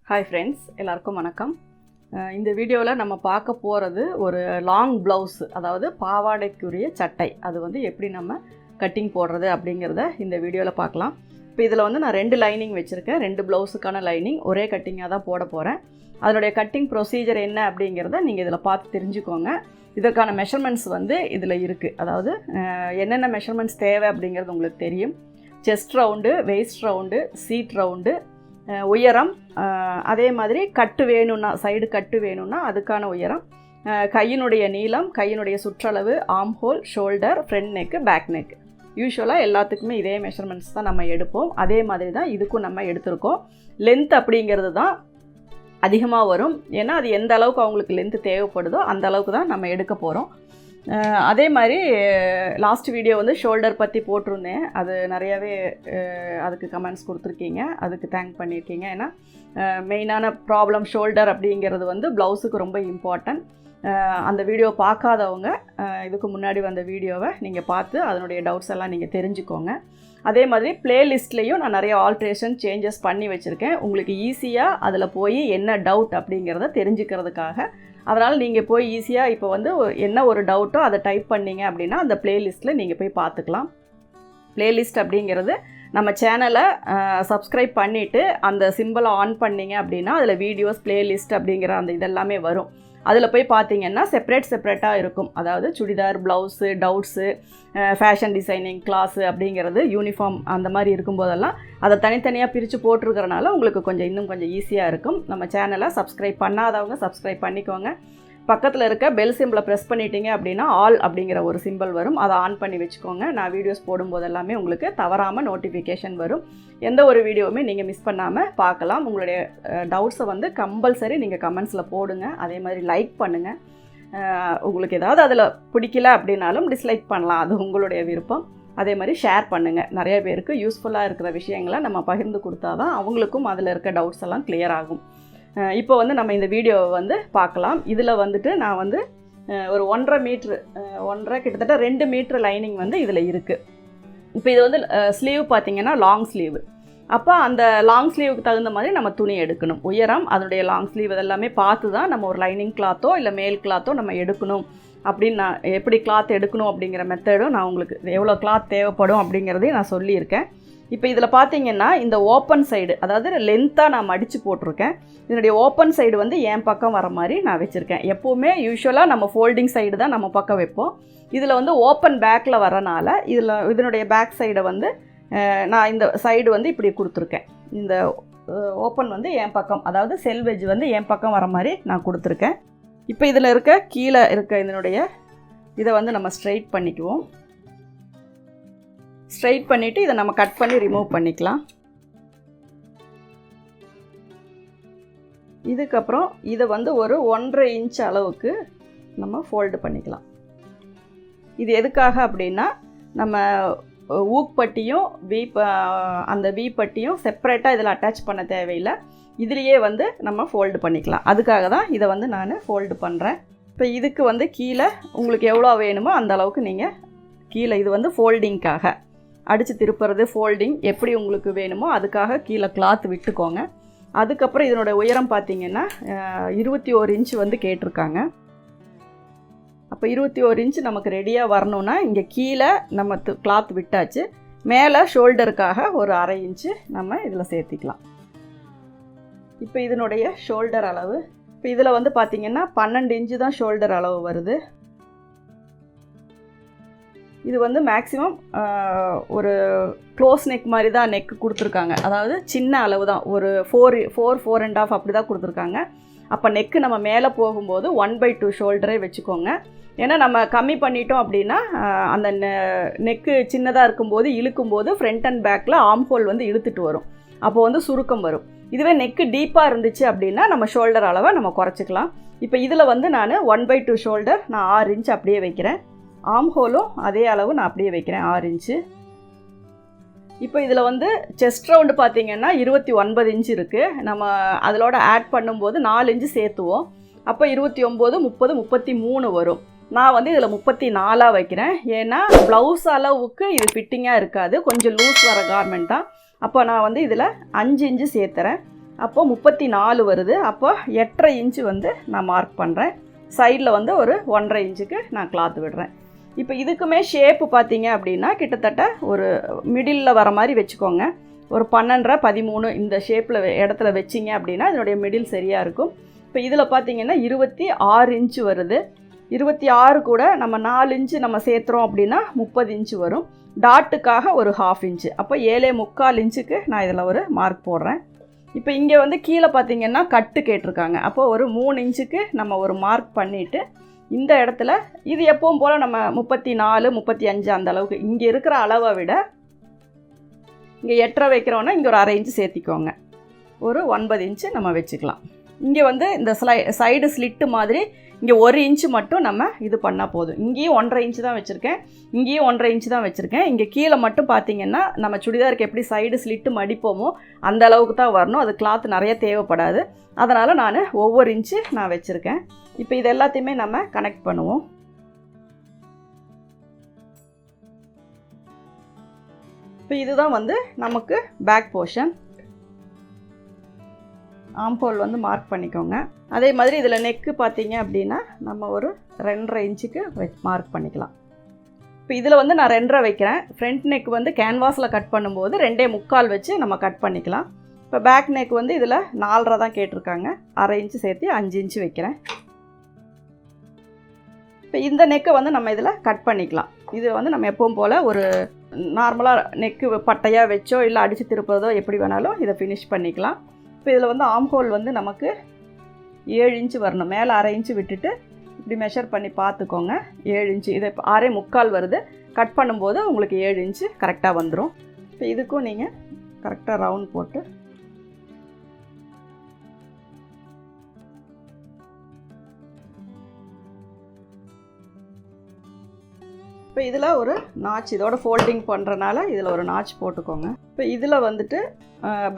Hi friends, எல்லாருக்கும் வணக்கம். இந்த வீடியோவில் நம்ம பார்க்க போகிறது ஒரு லாங் ப்ளவுஸ், அதாவது பாவாடைக்குரிய சட்டை. அது வந்து எப்படி நம்ம கட்டிங் போடுறது அப்படிங்கிறத இந்த வீடியோவில் பார்க்கலாம். இப்போ இதில் வந்து நான் 2 லைனிங் வச்சுருக்கேன். 2 ப்ளவுஸுக்கான லைனிங் ஒரே கட்டிங்காக தான் போட போகிறேன். அதனுடைய கட்டிங் ப்ரொசீஜர் என்ன அப்படிங்கிறத நீங்கள் இதில் பார்த்து தெரிஞ்சுக்கோங்க. இதற்கான மெஷர்மெண்ட்ஸ் வந்து இதில் இருக்குது. அதாவது என்னென்ன மெஷர்மெண்ட்ஸ் தேவை அப்படிங்கிறது உங்களுக்கு தெரியும். Chest round, waist round, seat round, உயரம், அதே மாதிரி கட்டு வேணும்னா, சைடு கட்டு வேணும்னா அதுக்கான உயரம், கையினுடைய நீளம், கையினுடைய சுற்றளவு, arm hole, shoulder, front neck, back neck. யூஸ்வலாக எல்லாத்துக்குமே இதே மெஷர்மெண்ட்ஸ் தான் நம்ம எடுப்போம். அதே மாதிரி தான் இதுக்கும் நம்ம எடுத்திருக்கோம். லென்த் அப்படிங்கிறது தான் அதிகமாக வரும். ஏன்னா அது எந்த அளவுக்கு அவங்களுக்கு லென்த்து தேவைப்படுதோ அந்த அளவுக்கு தான் நம்ம எடுக்க போகிறோம். அதே மாதிரி லாஸ்ட் வீடியோ வந்து ஷோல்டர் பற்றி போட்டிருந்தேன். அது நிறையாவே அதுக்கு கமெண்ட்ஸ் கொடுத்துருக்கீங்க. அதுக்கு தேங்க் பண்ணியிருக்கீங்க. ஏன்னா மெயினான ப்ராப்ளம் ஷோல்டர் அப்படிங்கிறது வந்து ப்ளவுஸுக்கு ரொம்ப இம்பார்ட்டன்ட். அந்த வீடியோ பார்க்காதவங்க இதுக்கு முன்னாடி வந்த வீடியோவை நீங்கள் பார்த்து அதனுடைய டவுட்ஸ் எல்லாம் நீங்கள் தெரிஞ்சுக்கோங்க. அதே மாதிரி ப்ளேலிஸ்ட்லேயும் நான் நிறைய ஆல்ட்ரேஷன் சேஞ்சஸ் பண்ணி வச்சுருக்கேன். உங்களுக்கு ஈஸியாக அதில் போய் என்ன டவுட் அப்படிங்கிறத தெரிஞ்சுக்கிறதுக்காக. அதனால் நீங்கள் போய் ஈஸியாக இப்போ வந்து என்ன ஒரு டவுட்டோ அதை டைப் பண்ணிங்க அப்படின்னா அந்த ப்ளேலிஸ்ட்டில் நீங்கள் போய் பார்த்துக்கலாம். ப்ளேலிஸ்ட் அப்படிங்கிறது நம்ம சேனலை சப்ஸ்கிரைப் பண்ணிவிட்டு அந்த சிம்பிளை ஆன் பண்ணிங்க அப்படின்னா அதில் வீடியோஸ், ப்ளேலிஸ்ட் அப்படிங்கிற அந்த இதெல்லாமே வரும். அதில் போய் பார்த்தீங்கன்னா செப்பரேட்டாக இருக்கும். அதாவது churidar, blouse, doubts, fashion designing class அப்படிங்கிறது, யூனிஃபார்ம் அந்த மாதிரி இருக்கும்போதெல்லாம் அதை தனித்தனியாக பிரித்து போட்டிருக்கிறனால உங்களுக்கு இன்னும் கொஞ்சம் ஈஸியாக இருக்கும். நம்ம சேனலை சப்ஸ்கிரைப் பண்ணாதவங்க சப்ஸ்கிரைப் பண்ணிக்கோங்க. பக்கத்தில் இருக்க பெல் சிம்பிளை ப்ரெஸ் பண்ணிட்டீங்க அப்படின்னா ஆல் அப்படிங்கிற ஒரு சிம்பிள் வரும். அதை ஆன் பண்ணி வச்சுக்கோங்க. நான் வீடியோஸ் போடும்போது எல்லாமே உங்களுக்கு தவறாமல் நோட்டிஃபிகேஷன் வரும். எந்த ஒரு வீடியோவுமே நீங்கள் மிஸ் பண்ணாமல் பார்க்கலாம். உங்களுடைய டவுட்ஸை வந்து கம்பல்சரி நீங்கள் கமெண்ட்ஸில் போடுங்க. அதே மாதிரி லைக் பண்ணுங்கள். உங்களுக்கு ஏதாவது அதில் பிடிக்கல அப்படின்னாலும் டிஸ்லைக் பண்ணலாம். அது உங்களுடைய விருப்பம். அதே மாதிரி ஷேர் பண்ணுங்கள். நிறைய பேருக்கு யூஸ்ஃபுல்லாக இருக்கிற விஷயங்களை நம்ம பகிர்ந்து கொடுத்தா தான் அவங்களுக்கும் அதில் இருக்க டவுட்ஸ் எல்லாம் கிளியர் ஆகும். இப்போ வந்து நம்ம இந்த வீடியோவை வந்து பார்க்கலாம். இதில் வந்துட்டு நான் வந்து ஒரு 1.5 மீட்ரு, கிட்டத்தட்ட 2 மீட்ரு லைனிங் வந்து இதில் இருக்குது. இப்போ இது வந்து ஸ்லீவ் பார்த்திங்கன்னா லாங் ஸ்லீவ். அப்போ அந்த லாங் ஸ்லீவுக்கு தகுந்த மாதிரி நம்ம துணி எடுக்கணும். உயரம், அதனுடைய லாங் ஸ்லீவ் இதெல்லாமே பார்த்து தான் நம்ம ஒரு லைனிங் கிளாத்தோ இல்லை மேல் கிளாத்தோ நம்ம எடுக்கணும். அப்படின்னு நான் எப்படி கிளாத் எடுக்கணும் அப்படிங்கிற மெத்தடும் நான் உங்களுக்கு எவ்வளோ கிளாத் தேவைப்படும் அப்படிங்கிறதையும் நான் சொல்லியிருக்கேன். இப்போ இதில் பார்த்தீங்கன்னா இந்த ஓப்பன் சைடு, அதாவது லென்த்தாக நான் மடித்து போட்டிருக்கேன். இதனுடைய ஓப்பன் சைடு வந்து என் பக்கம் வர மாதிரி நான் வச்சுருக்கேன். எப்போவுமே யூஸ்வலாக நம்ம ஃபோல்டிங் சைடு தான் நம்ம பக்கம் வைப்போம். இதில் வந்து ஓப்பன் பேக்கில் வரனால இதனுடைய பேக் சைடை வந்து நான் இந்த சைடு வந்து இப்படி கொடுத்துருக்கேன். இந்த ஓப்பன் வந்து என் பக்கம், அதாவது செல்வெஜ் வந்து என் பக்கம் வர மாதிரி நான் கொடுத்துருக்கேன். இப்போ இதில் கீழே இருக்க இதனுடைய இதை வந்து நம்ம ஸ்ட்ரைட் பண்ணிக்குவோம். ஸ்ட்ரைட் பண்ணிவிட்டு இதை நம்ம கட் பண்ணி ரிமூவ் பண்ணிக்கலாம். இதுக்கப்புறம் இதை வந்து ஒரு 1.5 இன்ச் அளவுக்கு நம்ம ஃபோல்டு பண்ணிக்கலாம். இது எதுக்காக அப்படின்னா நம்ம ஊக்பட்டியும் அந்த வி பட்டியும் செப்பரேட்டாக இதில் அட்டாச் பண்ண தேவையில்லை. இதுலேயே வந்து நம்ம ஃபோல்டு பண்ணிக்கலாம். அதுக்காக தான் இதை வந்து நான் ஃபோல்டு பண்ணுறேன். இப்போ இதுக்கு வந்து கீழே உங்களுக்கு எவ்வளோ வேணுமோ அந்த அளவுக்கு நீங்கள் கீழே, இது வந்து ஃபோல்டிங்காக அடித்து திருப்புறது, ஃபோல்டிங் எப்படி உங்களுக்கு வேணுமோ அதுக்காக கீழே கிளாத் விட்டுக்கோங்க. அதுக்கப்புறம் இதனோட உயரம் பார்த்திங்கன்னா 21 இன்ச் வந்து கேட்டிருக்காங்க. அப்போ 21 இன்ச் நமக்கு ரெடியாக வரணுன்னா இங்கே கீழே நம்ம கிளாத் விட்டாச்சு. மேலே ஷோல்டருக்காக ஒரு 1/2 இன்ச்சு நம்ம இதில் சேர்த்திக்கலாம். இப்போ இதனுடைய ஷோல்டர் அளவு, இப்போ இதில் வந்து பார்த்திங்கன்னா 12 இன்ச்சு தான் ஷோல்டர் அளவு வருது. இது வந்து மேக்ஸிமம் ஒரு க்ளோஸ் நெக் மாதிரி தான் நெக்கு கொடுத்துருக்காங்க. அதாவது சின்ன அளவு தான், ஒரு 4.5 அப்படி தான் கொடுத்துருக்காங்க. அப்போ நெக்கு நம்ம மேலே போகும்போது 1/2 ஷோல்டரே வச்சுக்கோங்க. ஏன்னா நம்ம கம்மி பண்ணிட்டோம் அப்படின்னா அந்த நெக்கு சின்னதாக இருக்கும்போது இழுக்கும்போது ஃப்ரண்ட் அண்ட் பேக்கில் ஆர்ம் ஹோல் வந்து இழுத்துட்டு வரும். அப்போது வந்து சுருக்கம் வரும். இதுவே நெக்கு டீப்பாக இருந்துச்சு அப்படின்னா நம்ம ஷோல்டர் அளவை நம்ம குறைச்சிக்கலாம். இப்போ இதில் வந்து நான் 1/2 ஷோல்டர் நான் 6 இன்ச் அப்படியே வைக்கிறேன். ஆர்ம் ஹோலும் அதே அளவு நான் அப்படியே வைக்கிறேன், 6 இன்ச்சு. இப்போ இதில் வந்து செஸ்ட் ரவுண்டு பார்த்திங்கன்னா 29 இன்ச் இருக்குது. நம்ம அதிலோட ஆட் பண்ணும்போது 4 இன்ச்சு சேர்த்துவோம். அப்போ 29, 30, 33 வரும். நான் வந்து இதில் 34 வைக்கிறேன். ஏன்னா ப்ளவுஸ் அளவுக்கு இது ஃபிட்டிங்காக இருக்காது, கொஞ்சம் லூஸ் வர கார்மெண்ட் தான். அப்போ நான் வந்து இதில் 5 இன்ச்சு சேர்த்துறேன். அப்போ 34 வருது. அப்போ 8.5 இன்ச்சு வந்து நான் மார்க் பண்ணுறேன். சைடில் வந்து ஒரு 1.5 இன்ச்சுக்கு நான் கிளாத் விடுறேன். இப்போ இதுக்குமே ஷேப்பு பார்த்தீங்க அப்படின்னா கிட்டத்தட்ட ஒரு மிடில் வர மாதிரி வச்சுக்கோங்க. ஒரு 12.5 13 இந்த ஷேப்பில் இடத்துல வச்சிங்க அப்படின்னா இதனுடைய மிடில் சரியாக இருக்கும். இப்போ இதில் பார்த்தீங்கன்னா 26 இன்ச்சு வருது. 26 கூட நம்ம 4 இன்ச்சு நம்ம சேர்த்துறோம் அப்படின்னா 30 இன்ச்சு வரும். டாட்டுக்காக ஒரு 1/2 இன்ச்சு, அப்போ 7.25 இன்ச்சுக்கு நான் இதில் ஒரு மார்க் போடுறேன். இப்போ இங்கே வந்து கீழே பார்த்தீங்கன்னா கட்டு கேட்டிருக்காங்க. அப்போ ஒரு 3 இன்ச்சுக்கு நம்ம ஒரு மார்க் பண்ணிவிட்டு இந்த இடத்துல இது எப்பவும் போல் நம்ம 34 35 அந்த அளவுக்கு இங்கே இருக்கிற அளவை விட இங்கே 8.5 வைக்கிறோன்னா இங்கே ஒரு 1/2 இன்ச்சு சேர்த்திக்கோங்க. ஒரு 9 இன்ச்சு நம்ம வச்சுக்கலாம். இங்கே வந்து இந்த சைடு ஸ்லிட்டு மாதிரி இங்கே 1 இன்ச்சு மட்டும் நம்ம இது பண்ணால் போதும். இங்கேயும் 1.5 இன்ச்சு தான் வச்சுருக்கேன், இங்கேயும் 1.5 இன்ச்சு தான் வச்சுருக்கேன். இங்கே கீழே மட்டும் பார்த்தீங்கன்னா நம்ம சுடிதாருக்கு எப்படி சைடு ஸ்லிட்டு மடிப்போமோ அந்த அளவுக்கு தான் வரணும். அது கிளாத் நிறைய தேவைப்படாது. அதனால் நான் ஒவ்வொரு இன்ச்சு நான் வச்சுருக்கேன். இப்போ இது எல்லாத்தையுமே நம்ம கனெக்ட் பண்ணுவோம். இப்போ இதுதான் வந்து நமக்கு பேக் போர்ஷன். ஆம்ஹோல் வந்து மார்க் பண்ணிக்கோங்க. அதே மாதிரி இதில் நெக்கு பார்த்தீங்க அப்படின்னா நம்ம ஒரு 2.5 இன்ச்சுக்கு மார்க் பண்ணிக்கலாம். இப்போ இதில் வந்து நான் 2.5 வைக்கிறேன். ஃப்ரண்ட் நெக் வந்து கேன்வாஸில் கட் பண்ணும்போது 2.25 வச்சு நம்ம கட் பண்ணிக்கலாம். இப்போ பேக் நெக் வந்து இதில் 4.5 தான் கேட்டிருக்காங்க. 1/2 இன்ச்சு சேர்த்து 5 இன்ச்சு வைக்கிறேன். இப்போ இந்த நெக்கை வந்து நம்ம இதில் கட் பண்ணிக்கலாம். இது வந்து நம்ம எப்பவும் போல் ஒரு நார்மலாக நெக்கு பட்டையாக வச்சோ இல்லை அடித்து திருப்புறதோ எப்படி வேணாலும் இதை ஃபினிஷ் பண்ணிக்கலாம். இப்போ இதில் வந்து ஆம்ஹோல் வந்து நமக்கு 7 இன்ச்சு வரணும். மேலே 1/2 இன்ச்சு விட்டுட்டு இப்படி மெஷர் பண்ணி பார்த்துக்கோங்க. 7 இன்ச்சு, இது 6.25 வருது. கட் பண்ணும்போது உங்களுக்கு 7 இன்ச்சு கரெக்டாக வந்துடும். இப்போ இதுக்கும் நீங்கள் கரெக்டாக ரவுண்ட் போட்டு இப்போ இதில் ஒரு நாச், இதோட ஃபோல்டிங் பண்ணுறனால இதில் ஒரு நாச் போட்டுக்கோங்க. இப்போ இதில் வந்துட்டு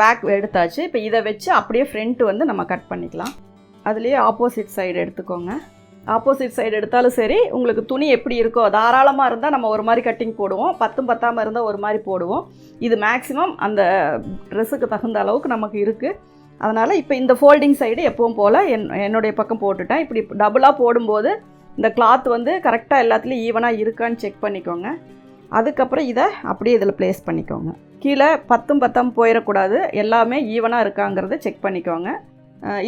பேக் எடுத்தாச்சு. இப்போ இதை வச்சு அப்படியே ஃப்ரண்ட் வந்து நம்ம கட் பண்ணிக்கலாம். அதுலேயே ஆப்போசிட் சைடு எடுத்துக்கோங்க. ஆப்போசிட் சைடு எடுத்தாலும் சரி, உங்களுக்கு துணி எப்படி இருக்கோ, தாராளமாக இருந்தால் நம்ம ஒரு மாதிரி கட்டிங் போடுவோம், பத்தாமல் இருந்தால் ஒரு மாதிரி போடுவோம். இது மேக்ஸிமம் அந்த ட்ரெஸ்ஸுக்கு தகுந்த அளவுக்கு நமக்கு இருக்குது. அதனால் இப்போ இந்த ஃபோல்டிங் சைடு எப்பவும் போல் என்னுடைய பக்கம் போட்டுட்டேன். இப்படி டபுளாக போடும்போது இந்த கிளாத் வந்து கரெக்டாக எல்லாத்துலேயும் ஈவனாக இருக்கான்னு செக் பண்ணிக்கோங்க. அதுக்கப்புறம் இதை அப்படியே இதில் ப்ளேஸ் பண்ணிக்கோங்க. கீழே பத்தாமல் போயிடக்கூடாது, எல்லாமே ஈவனாக இருக்காங்கிறத செக் பண்ணிக்கோங்க.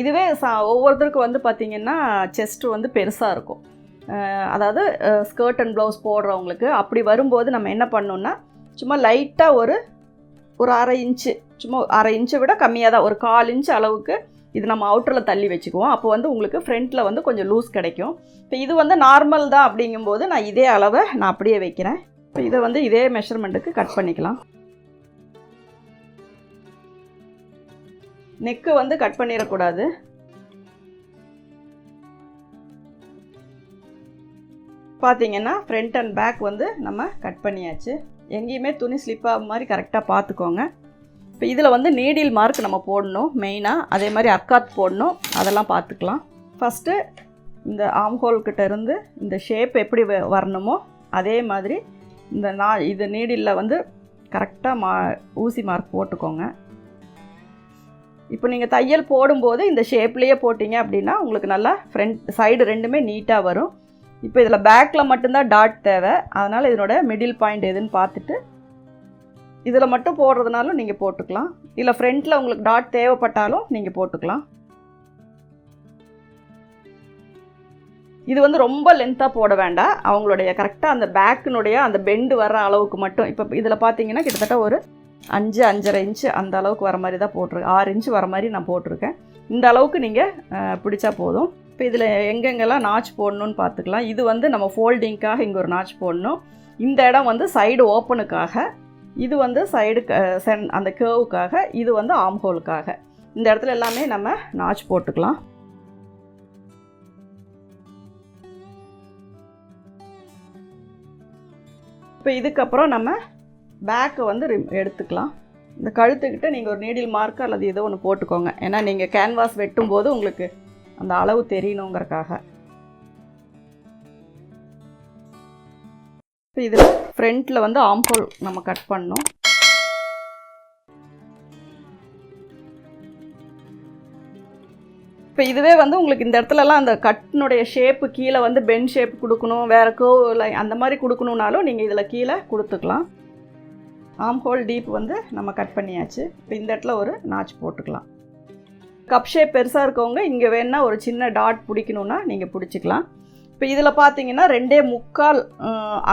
இதுவே ஒவ்வொருத்தருக்கும் வந்து பார்த்திங்கன்னா செஸ்ட்டு வந்து பெருசாக இருக்கும். அதாவது ஸ்கர்ட் அண்ட் ப்ளவுஸ் போடுறவங்களுக்கு அப்படி வரும்போது நம்ம என்ன பண்ணோன்னா சும்மா லைட்டாக ஒரு 1/2 இன்ச்சு, சும்மா 1/2 இன்ச்சை விட கம்மியாக தான், ஒரு 1/4 இன்ச்சு அளவுக்கு இது நம்ம அவுட்டரில் தள்ளி வச்சுக்குவோம். அப்போ வந்து உங்களுக்கு ஃப்ரண்ட்டில் வந்து கொஞ்சம் லூஸ் கிடைக்கும். இப்போ இது வந்து நார்மல் தான் அப்படிங்கும்போது நான் இதே அளவை நான் அப்படியே வைக்கிறேன். இப்போ இதை வந்து இதே மெஷர்மெண்ட்டுக்கு கட் பண்ணிக்கலாம். நெக்கு வந்து கட் பண்ணிடக்கூடாது. பார்த்தீங்கன்னா ஃப்ரண்ட் அண்ட் பேக் வந்து நம்ம கட் பண்ணியாச்சு. எங்கேயுமே துணி ஸ்லிப்பாக மாதிரி கரெக்டாக பார்த்துக்கோங்க. இப்போ இதில் வந்து நீடில் மார்க் நம்ம போடணும் மெயினாக, அதே மாதிரி அர்க்காத் போடணும், அதெல்லாம் பார்த்துக்கலாம். ஃபஸ்ட்டு இந்த ஆம்ஹோல்கிட்ட இருந்து இந்த ஷேப் எப்படி வரணுமோ அதே மாதிரி இது நீடிலில் வந்து கரெக்டாக ஊசி மார்க் போட்டுக்கோங்க. இப்போ நீங்கள் தையல் போடும்போது இந்த ஷேப்லேயே போட்டிங்க அப்படின்னா உங்களுக்கு நல்லா ஃப்ரண்ட் சைடு ரெண்டுமே நீட்டாக வரும். இப்போ இதில் பேக்கில் மட்டும்தான் டாட் தேவை. அதனால் இதனோட மிடில் பாயிண்ட் எதுன்னு பார்த்துட்டு இதில் மட்டும் போடுறதுனாலும் நீங்கள் போட்டுக்கலாம், இல்லை ஃப்ரண்ட்டில் உங்களுக்கு டாட் தேவைப்பட்டாலும் நீங்கள் போட்டுக்கலாம். இது வந்து ரொம்ப லென்த்தாக போட வேண்டாம், அவங்களுடைய கரெக்டாக அந்த பேக்கினுடைய அந்த பெண்டு வர அளவுக்கு மட்டும். இப்போ இதில் பார்த்தீங்கன்னா கிட்டத்தட்ட ஒரு 5-5.5 இன்ச்சு அந்த அளவுக்கு வர மாதிரி தான் போட்டிருக்கேன். 6 இன்ச்சு வர மாதிரி நான் போட்டிருக்கேன். இந்த அளவுக்கு நீங்கள் பிடிச்சா போதும். இப்போ இதில் எங்கெங்கெல்லாம் நாச் போடணுன்னு பார்த்துக்கலாம். இது வந்து நம்ம ஃபோல்டிங்காக இங்கே ஒரு நாச் போடணும். இந்த இடம் வந்து சைடு ஓப்பனுக்காக, இது வந்து சைடு அந்த கேர்வுக்காக, இது வந்து ஆம்ஹோலுக்காக. இந்த இடத்துல எல்லாமே நம்ம நாச் போட்டுக்கலாம். இப்போ இதுக்கப்புறம் நம்ம பேக்கை வந்து எடுத்துக்கலாம். இந்த கழுத்துக்கிட்ட நீங்கள் ஒரு நீடில் மார்க்கு அல்லது ஏதோ ஒன்று போட்டுக்கோங்க. ஏன்னா நீங்கள் கேன்வாஸ் வெட்டும்போது உங்களுக்கு அந்த அளவு தெரியணுங்கிறக்காக. இப்போ இதில் ஃப்ரண்ட்டில் வந்து ஆம்ஹோல் நம்ம கட் பண்ணணும். இப்போ இதுவே வந்து உங்களுக்கு இந்த இடத்துலலாம் அந்த கட்டினுடைய ஷேப்பு கீழே வந்து பென் ஷேப் கொடுக்கணும், வேறு கர்வ் அந்த மாதிரி கொடுக்கணுன்னாலும் நீங்கள் இதில் கீழே கொடுத்துக்கலாம். ஆம் ஹோல் டீப் வந்து நம்ம கட் பண்ணியாச்சு. இப்போ இந்த இடத்துல ஒரு நாச் போட்டுக்கலாம். கப் ஷேப் பெருசாக இருக்கவங்க இங்கே வேணால் ஒரு சின்ன டாட் பிடிக்கணுன்னா நீங்கள் பிடிச்சிக்கலாம். இப்போ இதில் பார்த்தீங்கன்னா 2.25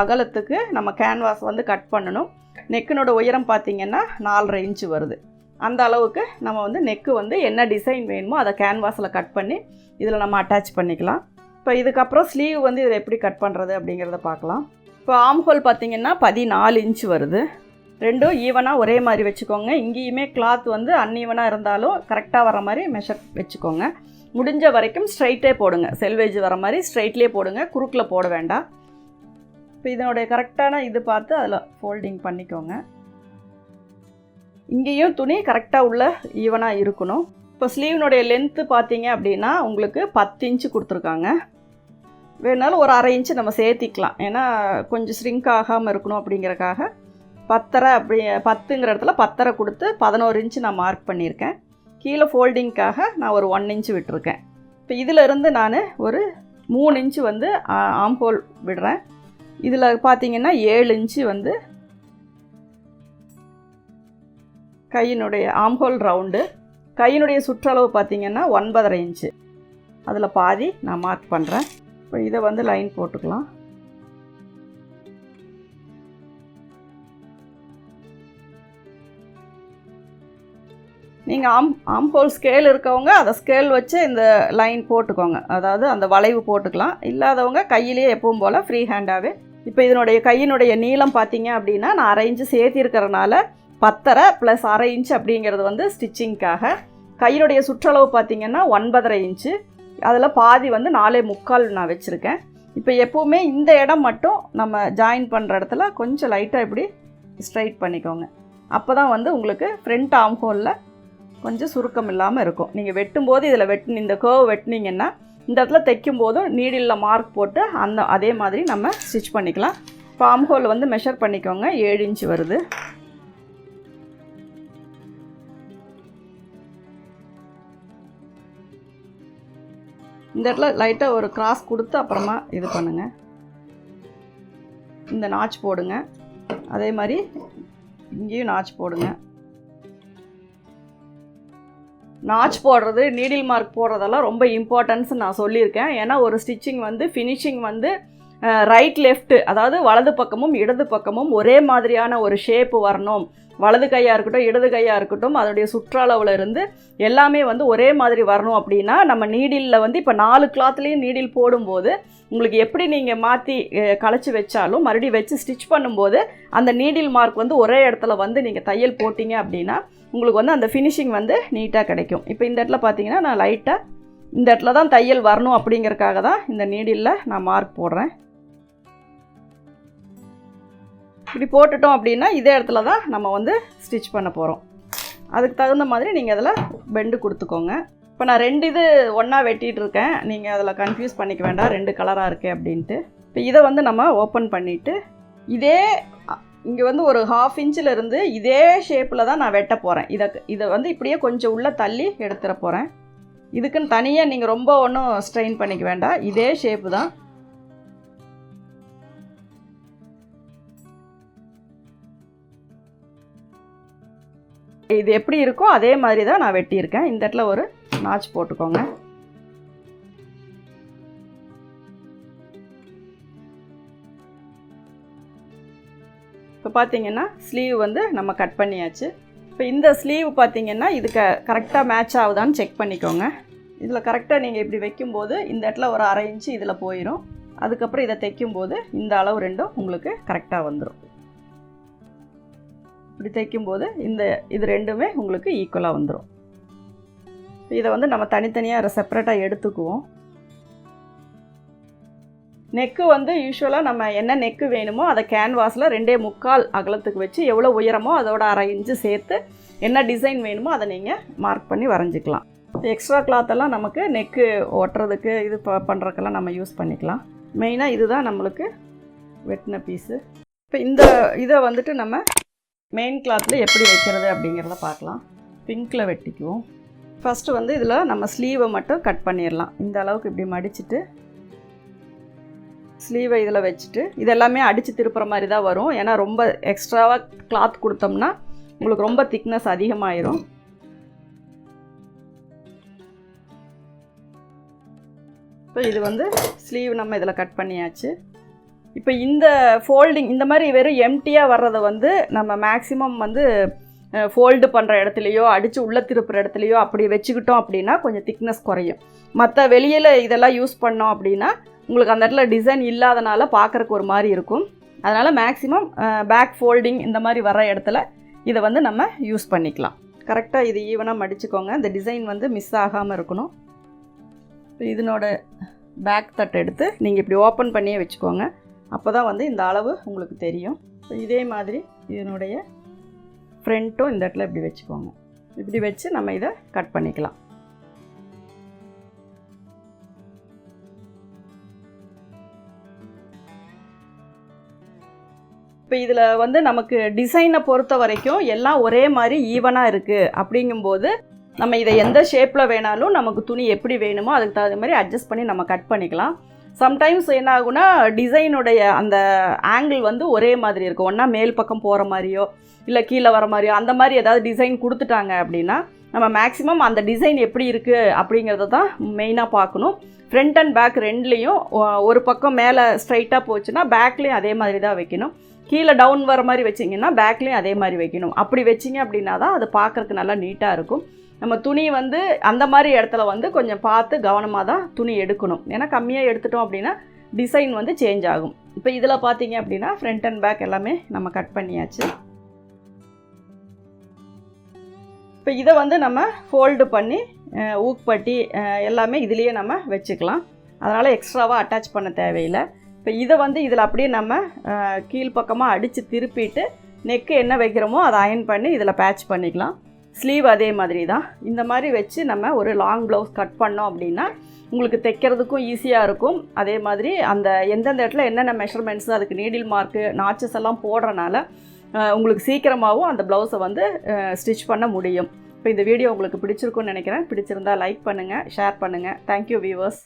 அகலத்துக்கு நம்ம கேன்வாஸ் வந்து கட் பண்ணணும். நெக்கினோட உயரம் பார்த்திங்கன்னா 4.5 இன்ச்சு வருது. அந்த அளவுக்கு நம்ம வந்து நெக்கு வந்து என்ன டிசைன் வேணுமோ அதை கேன்வாஸில் கட் பண்ணி இதில் நம்ம அட்டாச் பண்ணிக்கலாம். இப்போ இதுக்கப்புறம் ஸ்லீவ் வந்து இதில் எப்படி கட் பண்ணுறது அப்படிங்கிறத பார்க்கலாம். இப்போ ஆம் ஹோல் பார்த்திங்கன்னா 14 இன்ச்சு வருது. ரெண்டும் ஈவனாக ஒரே மாதிரி வச்சுக்கோங்க. இங்கேயுமே கிளாத் வந்து அன்ஈவனாக இருந்தாலும் கரெக்டாக வர மாதிரி மெஷர் வச்சுக்கோங்க. முடிஞ்ச வரைக்கும் ஸ்ட்ரைட்டே போடுங்க. செல்வேஜ் வர மாதிரி ஸ்ட்ரைட்லேயே போடுங்க, குறுக்கில் போட வேண்டாம். இப்போ இதனுடைய கரெக்டான இது பார்த்து அதில் ஃபோல்டிங் பண்ணிக்கோங்க. இங்கேயும் துணி கரெக்டாக உள்ள ஈவனாக இருக்கணும். இப்போ ஸ்லீவ்னுடைய லென்த்து பார்த்தீங்க அப்படின்னா உங்களுக்கு 10 இன்ச்சு கொடுத்துருக்காங்க. வேணாலும் ஒரு 1/2 இன்ச்சு நம்ம சேர்த்திக்கலாம். ஏன்னா கொஞ்சம் ஸ்ரிங்க் ஆகாமல் இருக்கணும் அப்படிங்கிறக்காக 10.5 அப்படி 10ங்கிற இடத்துல 10.5 கொடுத்து 11 இன்ச்சு நான் மார்க் பண்ணியிருக்கேன். கீழே ஃபோல்டிங்க்காக நான் ஒரு 1 இன்ச்சு விட்டுருக்கேன். இப்போ இதிலிருந்து நான் ஒரு 3 இன்ச்சு வந்து ஆம் ஹோல் விடுறேன். இதில் பார்த்தீங்கன்னா 7 இன்ச்சு வந்து கையினுடைய ஆம் ஹோல் ரவுண்டு. கையினுடைய சுற்றளவு பார்த்திங்கன்னா 9.5 இன்ச்சு. அதில் பாதி நான் மார்க் பண்ணுறேன். இப்போ இதை வந்து லைன் போட்டுக்கலாம். நீங்கள் ஆம் ஹோல் ஸ்கேல் இருக்கவங்க அதை ஸ்கேல் வச்சு இந்த லைன் போட்டுக்கோங்க. அதாவது அந்த வளைவு போட்டுக்கலாம். இல்லாதவங்க கையிலேயே எப்பவும் போல் ஃப்ரீ ஹேண்டாகவே. இப்போ இதனுடைய கையினுடைய நீளம் பார்த்தீங்க அப்படின்னா நான் 1/2 இன்ச்சு சேர்த்திருக்கிறனால 10.5 + 1/2 இன்ச்சு அப்படிங்கிறது வந்து ஸ்டிச்சிங்க்காக. கையினுடைய சுற்றளவு பார்த்திங்கன்னா 9.5 இன்ச்சு. அதில் பாதி வந்து 4.25 நான் வச்சுருக்கேன். இப்போ எப்போவுமே இந்த இடம் மட்டும் நம்ம ஜாயின் பண்ணுற இடத்துல கொஞ்சம் லைட்டாக இப்படி ஸ்ட்ரைட் பண்ணிக்கோங்க. அப்போ தான் வந்து உங்களுக்கு ஃப்ரண்ட் ஆம் ஹோலில் கொஞ்சம் சுருக்கம் இல்லாமல் இருக்கும். நீங்கள் வெட்டும்போது இதில் இந்த கர்வ் வெட்டினீங்கன்னா இந்த இடத்துல தைக்கும் போதும் நீடிலில் மார்க் போட்டு அதே மாதிரி நம்ம ஸ்டிச் பண்ணிக்கலாம். இப்போ ஆம் ஹோல் வந்து மெஷர் பண்ணிக்கோங்க. 7 இன்ச்சு வருது. இந்த இடத்துல லைட்டாக ஒரு கிராஸ் கொடுத்து அப்புறமா இது பண்ணுங்கள். இந்த நாச் போடுங்க. அதே மாதிரி இங்கேயும் நாச் போடுங்க. நாச் போடுறது, நீடில் மார்க் போடுறதெல்லாம் ரொம்ப இம்பார்ட்டன்ஸ் நான் சொல்லியிருக்கேன். ஏன்னா ஒரு ஸ்டிச்சிங் வந்து ஃபினிஷிங் வந்து ரைட் லெஃப்ட்டு, அதாவது வலது பக்கமும் இடது பக்கமும் ஒரே மாதிரியான ஒரு ஷேப்பு வரணும். வலது கையாக இருக்கட்டும் இடது கையாக இருக்கட்டும் அதோடைய சுற்றளவில் இருந்து எல்லாமே வந்து ஒரே மாதிரி வரணும். அப்படின்னா நம்ம நீடிலில் வந்து இப்போ 4 கிளாத்லேயும் நீடில் போடும்போது உங்களுக்கு எப்படி நீங்கள் மாற்றி களைச்சி வச்சாலும் மறுபடியும் வச்சு ஸ்டிச் பண்ணும்போது அந்த நீடில் மார்க் வந்து ஒரே இடத்துல வந்து நீங்கள் தையல் போட்டிங்க அப்படின்னா உங்களுக்கு வந்து அந்த ஃபினிஷிங் வந்து நீட்டாக கிடைக்கும். இப்போ இந்த இடத்துல பார்த்தீங்கன்னா நான் லைட்டாக இந்த இடத்துல தான் தையல் வரணும் அப்படிங்கிறக்காக தான் இந்த நீடிலில் நான் மார்க் போடுறேன். இப்படி போட்டுட்டோம் அப்படின்னா இதே இடத்துல தான் நம்ம வந்து ஸ்டிச் பண்ண போகிறோம். அதுக்கு தகுந்த மாதிரி நீங்கள் அதில் பெண்டு கொடுத்துக்கோங்க. இப்போ நான் 2 இது ஒன்றா வெட்டிகிட்டு இருக்கேன். நீங்கள் அதில் கன்ஃபியூஸ் பண்ணிக்க வேண்டாம் 2 கலராக இருக்கே அப்படின்ட்டு. இப்போ இதை வந்து நம்ம ஓப்பன் பண்ணிவிட்டு இதே இங்கே வந்து ஒரு 1/2 இன்ச்சிலேருந்து இதே ஷேப்பில் தான் நான் வெட்ட போகிறேன். இதை வந்து இப்படியே கொஞ்சம் உள்ளே தள்ளி எடுத்துட போகிறேன். இதுக்குன்னு தனியாக நீங்கள் ரொம்ப ஒன்றும் ஸ்ட்ரெயின் பண்ணிக்க வேண்டாம். இதே ஷேப்பு தான். இது எப்படி இருக்கோ அதே மாதிரி தான் நான் வெட்டியிருக்கேன். இந்த இடத்துல ஒரு நாச் போட்டுக்கோங்க. இப்போ பார்த்தீங்கன்னா ஸ்லீவ் வந்து நம்ம கட் பண்ணியாச்சு. இப்போ இந்த ஸ்லீவ் பார்த்தீங்கன்னா இதுக்கு கரெக்டாக மேட்ச் ஆகுதான்னு செக் பண்ணிக்கோங்க. இதில் கரெக்டாக நீங்கள் இப்படி வைக்கும்போது இந்த இடத்துல ஒரு 1/2 இன்ச்சு இதில் போயிடும். அதுக்கப்புறம் இதை தைக்கும்போது இந்த அளவு ரெண்டும் உங்களுக்கு கரெக்டாக வந்துடும். இப்படி தைக்கும்போது இது ரெண்டுமே உங்களுக்கு ஈக்குவலாக வந்துடும். இதை வந்து நம்ம தனித்தனியாக செப்பரேட்டாக எடுத்துக்குவோம். நெக்கு வந்து யூஸ்வலாக நம்ம என்ன நெக்கு வேணுமோ அதை கேன்வாஸில் 2.25 அகலத்துக்கு வச்சு எவ்வளோ உயரமோ அதோட 1/2 இன்ச்சு சேர்த்து என்ன டிசைன் வேணுமோ அதை நீங்கள் மார்க் பண்ணி வரைஞ்சிக்கலாம். எக்ஸ்ட்ரா கிளாத்தெல்லாம் நமக்கு நெக்கு ஒட்டுறதுக்கு இது பண்ணுறதுக்கெல்லாம் நம்ம யூஸ் பண்ணிக்கலாம். மெயினாக இதுதான் நம்மளுக்கு வெட்டின பீஸு. இப்போ இதை வந்துட்டு நம்ம மெயின் கிளாத்தில் எப்படி வைக்கிறது அப்படிங்கிறத பார்க்கலாம். பிங்க்கில் வெட்டிக்குவோம். ஃபஸ்ட்டு வந்து இதில் நம்ம ஸ்லீவை மட்டும் கட் பண்ணிடலாம். இந்த அளவுக்கு இப்படி மடிச்சுட்டு ஸ்லீவை இதில் வச்சுட்டு இது எல்லாமே அடித்து திருப்புற மாதிரி தான் வரும். ஏன்னா ரொம்ப எக்ஸ்ட்ராவாக கிளாத் கொடுத்தோம்னா உங்களுக்கு ரொம்ப திக்னஸ் அதிகமாயிரும். இப்போ இது வந்து ஸ்லீவ் நம்ம இதில் கட் பண்ணியாச்சு. இப்போ இந்த ஃபோல்டிங் இந்த மாதிரி வெறும் எம்டியாக வர்றதை வந்து நம்ம மேக்ஸிமம் வந்து ஃபோல்டு பண்ணுற இடத்துலையோ அடித்து உள்ளே திருப்புற இடத்துலையோ அப்படி வச்சுக்கிட்டோம் அப்படின்னா கொஞ்சம் திக்னஸ் குறையும். மற்ற வெளியில் இதெல்லாம் யூஸ் பண்ணோம் அப்படின்னா உங்களுக்கு அந்த இடத்துல டிசைன் இல்லாதனால பார்க்குறக்கு ஒரு மாதிரி இருக்கும். அதனால் மேக்ஸிமம் பேக் ஃபோல்டிங் இந்த மாதிரி வர இடத்துல இதை வந்து நம்ம யூஸ் பண்ணிக்கலாம். கரெக்டாக இது ஈவனாக மடிச்சுக்கோங்க. இந்த டிசைன் வந்து மிஸ் ஆகாமல் இருக்கணும். இதனோட பேக் தட்டை எடுத்து நீங்கள் இப்படி ஓப்பன் பண்ணியே வச்சுக்கோங்க. அப்போ தான் வந்து இந்த அளவு உங்களுக்கு தெரியும். இதே மாதிரி இதனுடைய ஃப்ரண்ட்டும் இந்த இடத்துல இப்படி வச்சுக்கோங்க. இப்படி வச்சு நம்ம இதை கட் பண்ணிக்கலாம். இப்போ இதில் வந்து நமக்கு டிசைனை பொறுத்த வரைக்கும் எல்லாம் ஒரே மாதிரி ஈவனாக இருக்குது. அப்படிங்கும்போது நம்ம இதை எந்த ஷேப்பில் வேணாலும் நமக்கு துணி எப்படி வேணுமோ அதுக்கு தகுந்த மாதிரி அட்ஜஸ்ட் பண்ணி நம்ம கட் பண்ணிக்கலாம். சம்டைம்ஸ் என்ன ஆகுனா டிசைனுடைய அந்த ஆங்கிள் வந்து ஒரே மாதிரி இருக்கும். ஒன்றா மேல் பக்கம் போகிற மாதிரியோ இல்லை கீழே வர மாதிரியோ அந்த மாதிரி ஏதாவது டிசைன் கொடுத்துட்டாங்க அப்படின்னா நம்ம மேக்ஸிமம் அந்த டிசைன் எப்படி இருக்குது அப்படிங்கிறத தான் மெயினாக பார்க்கணும். ஃப்ரண்ட் அண்ட் பேக் ரெண்டுலேயும் ஒரு பக்கம் மேலே ஸ்ட்ரைட்டாக போச்சுன்னா பேக்லேயும் அதே மாதிரி தான் வைக்கணும். கீழே டவுன் வர மாதிரி வச்சிங்கன்னா பேக்லேயும் அதே மாதிரி வைக்கணும். அப்படி வச்சிங்க அப்படின்னா தான் அது பார்க்குறதுக்கு நல்லா நீட்டாக இருக்கும். நம்ம துணி வந்து அந்த மாதிரி இடத்துல வந்து கொஞ்சம் பார்த்து கவனமாக தான் துணி எடுக்கணும். ஏன்னா கம்மியாக எடுத்துட்டோம் அப்படின்னா டிசைன் வந்து சேஞ்ச் ஆகும். இப்போ இதில் பார்த்தீங்க அப்படின்னா ஃப்ரண்ட் அண்ட் பேக் எல்லாமே நம்ம கட் பண்ணியாச்சு. இப்போ இதை வந்து நம்ம ஃபோல்டு பண்ணி ஊக்பட்டி எல்லாமே இதுலேயே நம்ம வச்சுக்கலாம். அதனால் எக்ஸ்ட்ராவாக அட்டாச் பண்ண தேவையில்லை. இப்போ இதை வந்து இதில் அப்படியே நம்ம கீழ்ப்பக்கமாக அடித்து திருப்பிட்டு நெக்கு என்ன வைக்கிறோமோ அதை அயன் பண்ணி இதில் பேட்ச் பண்ணிக்கலாம். ஸ்லீவ் அதே மாதிரி தான். இந்த மாதிரி வச்சு நம்ம ஒரு லாங் ப்ளவுஸ் கட் பண்ணோம் அப்படின்னா உங்களுக்கு தைக்கிறதுக்கும் ஈஸியாக இருக்கும். அதே மாதிரி அந்த எந்தெந்த இடத்துல என்னென்ன மெஷர்மெண்ட்ஸு அதுக்கு நீடில் மார்க்கு நாச்சஸ் எல்லாம் போடுறனால உங்களுக்கு சீக்கிரமாகவும் அந்த ப்ளவுஸை வந்து ஸ்டிச் பண்ண முடியும். இப்போ இந்த வீடியோ உங்களுக்கு பிடிச்சிருக்குன்னு நினைக்கிறேன். பிடிச்சிருந்தால் லைக் பண்ணுங்கள், ஷேர் பண்ணுங்கள். Thank you viewers.